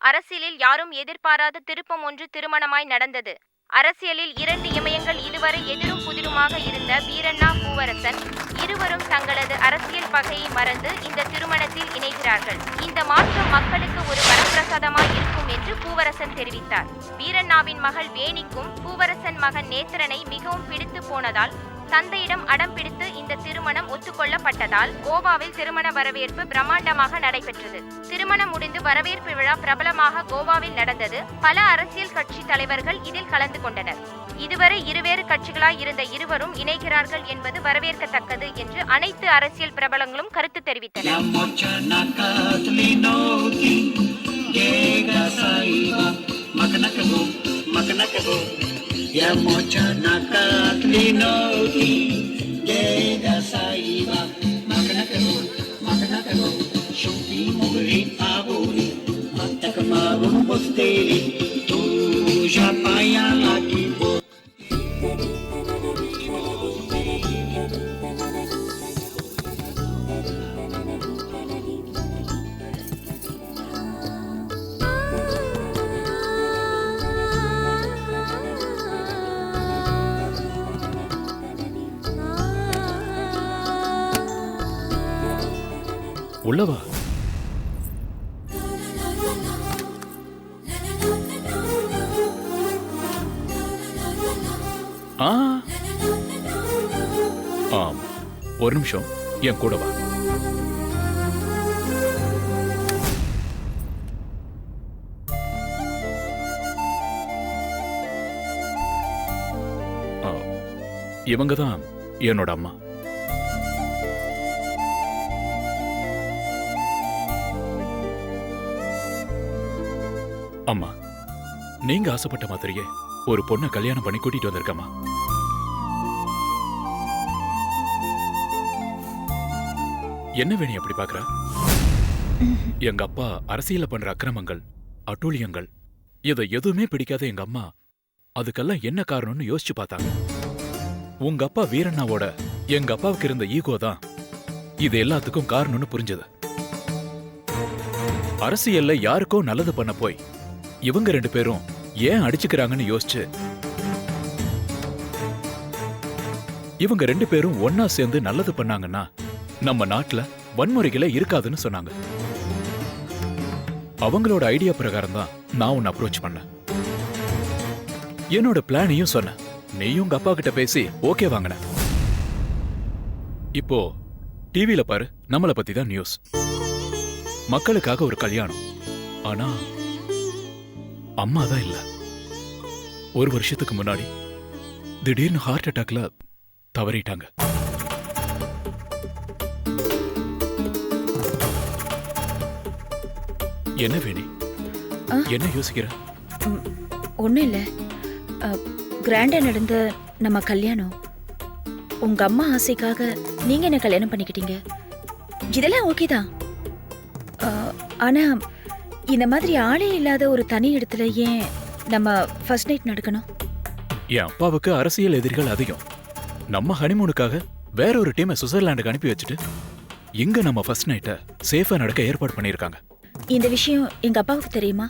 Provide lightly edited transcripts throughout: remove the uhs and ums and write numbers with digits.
அரசியலில் யாரும் எதிர்பாராத திருப்பம் ஒன்று திருமணமாய் நடந்தது. அரசியலில் 2 இமயங்கள் இதுவரை எதிரும் புதிருமாக இருந்த வீரண்ணா பூவரசன் இருவரும் தங்களது அரசியல் பகையை மறந்து இந்த திருமணத்தில் இணைகிறார்கள். இந்த மாற்றம் மக்களுக்கு ஒரு வரப்பிரசாதமாய் இருக்கும் என்று பூவரசன் தெரிவித்தார். வீரண்ணாவின் மகள் வேணிக்கும் பூவரசன் மகன் நேத்திரனை மிகவும் பிடித்து போனதால் தந்தையிடம் அடம் பிடித்து இந்த திருமணம் ஒத்துக்கொள்ளப்பட்டதால் கோவாவில் திருமண வரவேற்பு பிரம்மாண்டமாக நடைபெற்றது. திருமணம் முடிந்து வரவேற்பு விழா பிரபலமாக கோவாவில் நடந்தது. பல அரசியல் கட்சி தலைவர்கள் இதில் கலந்து கொண்டனர். இதுவரை இருவேறு கட்சிகளாய் இருந்த இருவரும் இணைகிறார்கள் என்பது வரவேற்கத்தக்கது என்று அனைத்து அரசியல் பிரபலங்களும் கருத்து தெரிவித்தனர். Ya mocha nakatlinoti Geda saiba Makanakago Shupi mugri aburi Matakamarum bosteri Tuja paya lagi bo உள்ளவா ஆம், ஒரு நிமிஷம் என் கூட வா. இவங்க தான் என்னோட அம்மா. அம்மா, நீங்க ஆசைப்பட்ட மாதிரியே ஒரு பொண்ணை கல்யாணம் பண்ணி கூட்டிட்டு வந்திருக்கம்மா. என்ன வேணி அப்படி பாக்குற? எங்க அப்பா அரசியல பண்ற அக்கிரமங்கள், அட்டூழியங்கள் இதை எதுவுமே பிடிக்காத எங்க அம்மா அதுக்கெல்லாம் என்ன காரணம்னு யோசிச்சு பார்த்தாங்க. உங்க அப்பா வீரண்ணாவோட எங்க அப்பாவுக்கு இருந்த ஈகோ தான் இது எல்லாத்துக்கும் காரணம்னு புரிஞ்சது. அரசியல்ல யாருக்கோ நல்லது பண்ண போய் இவங்க 2 பேரும் ஏன் அடிச்சுக்கிறாங்கன்னு யோசிச்சு இவங்க 2 பேரும் ஒன்னா சேர்ந்து நல்லது பண்ணாங்கன்னா நம்ம நாட்டுல வன்முறைகளே இருக்காதுன்னு சொன்னாங்க. அவங்களோட ஐடியா பிரகாரம் தான் நான் உன்னை அப்ரோச் பண்ணேன். என்னோட பிளானையும் சொன்னேன். நீயும் உங்க அப்பா கிட்ட பேசி ஓகே வாங்கின. இப்போ டிவியில பாரு, நம்மளை பத்தி தான் நியூஸ். மக்களுக்காக ஒரு கல்யாணம். ஆனா அம்மா தான் இல்ல. 1 வருஷத்துக்கு முன்னாடி திடீர்னு ஹார்ட் அட்டாக்ல தவறிட்டாங்க. என்ன வேணி, என்ன யோசிக்கிற? ஒன்றும் இல்லை. கிராண்டா நடந்த நம்ம கல்யாணம் உங்க அம்மா ஆசைக்காக நீங்க என்ன கல்யாணம் பண்ணிக்கிட்டீங்க. இதெல்லாம் ஓகே தான். ஆனா இந்த மாதிரி ஆளே இல்லாத ஒரு தனி இடத்துல ஏன் நம்ம ஃபர்ஸ்ட் நைட் நடக்கணும்? என் அப்பாவுக்கு அரசியல் எதிரிகள் அதிகம். நம்ம ஹனிமூனுக்காக வேற ஒரு டீமை சுவிட்சர்லாண்டுக்கு அனுப்பி வச்சுட்டு இங்க நம்ம ஃபர்ஸ்ட் நைட்டை சேஃபா நடக்க ஏற்பாடு பண்ணிருக்காங்க. இந்த விஷயம் எங்க அப்பாவுக்கு தெரியுமா?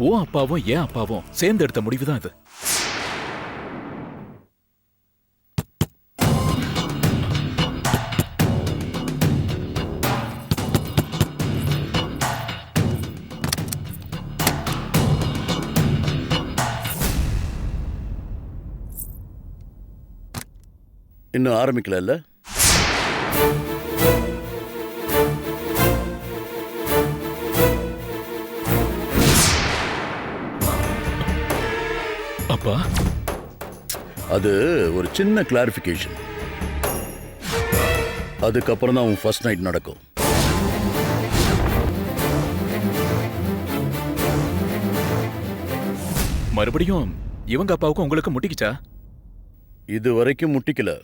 உன் அப்பாவும் என் அப்பாவும் சேர்ந்து எடுத்த முடிவு தான் இது. இன்னும் ஆரம்பிக்கல இல்ல? அப்பா, அது ஒரு சின்ன கிளாரிஃபிகேஷன். அதுக்கப்புறம் தான் உன் ஃபர்ஸ்ட் நைட் நடக்கும். மறுபடியும் இவங்க அப்பாவுக்கும் உங்களுக்கு முட்டிக்கிச்சா? இது வரைக்கும் முட்டிக்கல.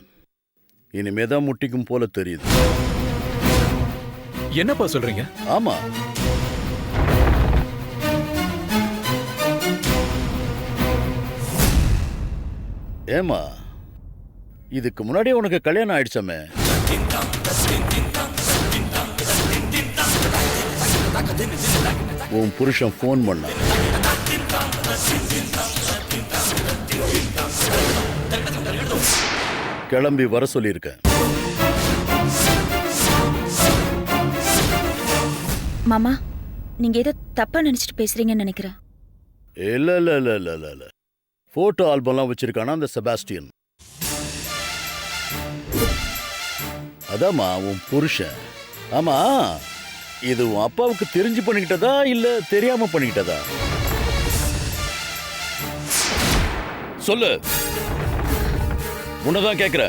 இனிமேதான் முட்டிக்கும் போல தெரியுது. என்னப்பா சொல்றீங்க? ஆமா, ஏமா இதுக்கு முன்னாடி உனக்கு கல்யாணம் ஆயிடுச்சமே. உன் புருஷன் ஃபோன் பண்ணான். கிளம்பி வர சொல்லியிருக்கேன். மாமா நீங்க ஏதோ தப்பா நினைச்சிட்டு பேசுறீங்கன்னு நினைக்கிறேன். இல்ல இல்ல இல்ல இல்ல இல்ல இல்ல போட்டோ ஆல்பம்லாம் வச்சிருக்கானா அந்த செபாஸ்டியன். அதாம்மா உன் புருஷன். ஆமா, இது உன் அப்பாவுக்கு தெரிஞ்சு பண்ணிக்கிட்டதா இல்ல தெரியாம பண்ணிக்கிட்டதா? சொல்லு, உன்னதான் கேக்குற.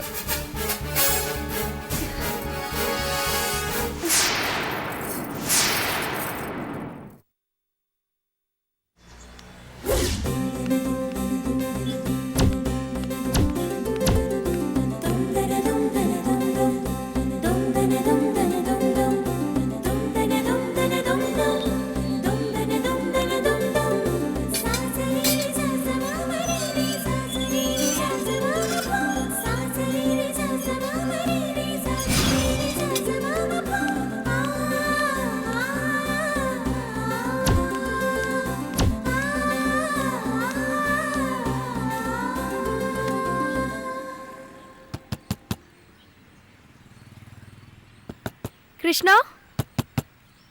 கிருஷ்ணா,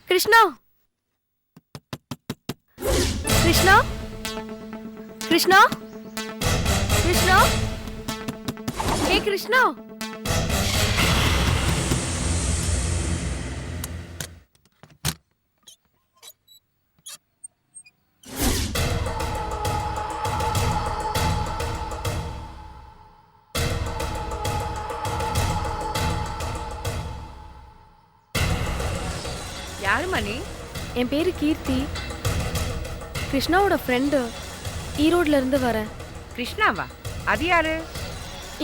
கிருஷ்ணா, கிருஷ்ணா, கிருஷ்ணா, கிருஷ்ணா, ஹே கிருஷ்ணா. யாருமா நீ? என் பேரு கீர்த்தி, கிருஷ்ணாவோட ஃப்ரெண்டு. ஈரோட்ல இருந்து வரேன். கிருஷ்ணாவா? அது யாரு?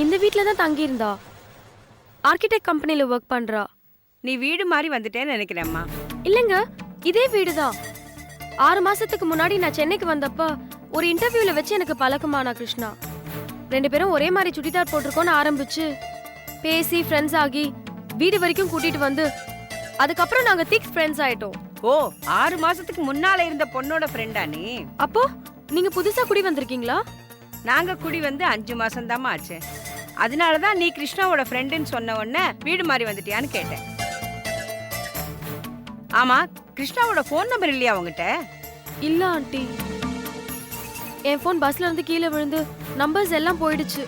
இந்த வீட்டில் தான் தங்கியிருந்தா. ஆர்கிடெக்ட் கம்பெனியில் ஒர்க் பண்ணுறா. நீ வீடு மாதிரி வந்துட்டேன்னு நினைக்கிறேம்மா. இல்லைங்க, இதே வீடு தான். 6 மாசத்துக்கு முன்னாடி நான் சென்னைக்கு வந்தப்ப ஒரு இன்டர்வியூவில் வச்சு எனக்கு பழக்கமானா கிருஷ்ணா. 2 பேரும் ஒரே மாதிரி சுடிதார் போட்டிருக்கோன்னு ஆரம்பிச்சு பேசி ஃப்ரெண்ட்ஸ் ஆகி வீடு வரைக்கும் கூட்டிட்டு வந்து அதுக்கப்புறம் நாங்கள் திக் ஃப்ரெண்ட்ஸ் ஆயிட்டோம். ஓ, 6 மாசத்துக்கு முன்னால இருந்த பொண்ணோட ஃப்ரெண்டா நீ? அப்போ நீங்க புதுசா குடி வந்திருக்கீங்களா? நாங்க குடி வந்து 5 மாசம் தாம்மா ஆச்சு. அதனாலதான் நீ கிருஷ்ணாவோட ஃப்ரெண்டுன்னு சொன்ன உடனே வீடு மாதிரி வந்துட்டியான்னு கேட்டேன். ஆமா, கிருஷ்ணாவோட ஃபோன் நம்பர் இல்லையா உங்ககிட்ட? இல்ல ஆண்டி, என் ஃபோன் பஸ்ல இருந்து கீழே விழுந்து நம்பர்ஸ் எல்லாம் போயிடுச்சு.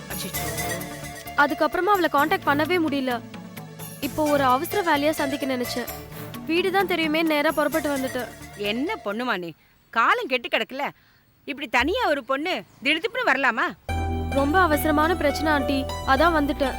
அதுக்கப்புறமா அவளை காண்டாக்ட் பண்ணவே முடியல. இப்போ ஒரு அவசர வேலையா சந்திக்க நினைச்சேன். வீடு தான் தெரியுமே, நேரா புறப்பட்டு வந்துட்டேன். என்ன பொண்ணுமா நீ? காலம் கெட்டு கிடக்கல. இப்படி தனியா ஒரு பொண்ணு திடுதிப்புன்னு வரலாமா? ரொம்ப அவசரமான பிரச்சனை ஆண்டி, அதான் வந்துட்டேன்.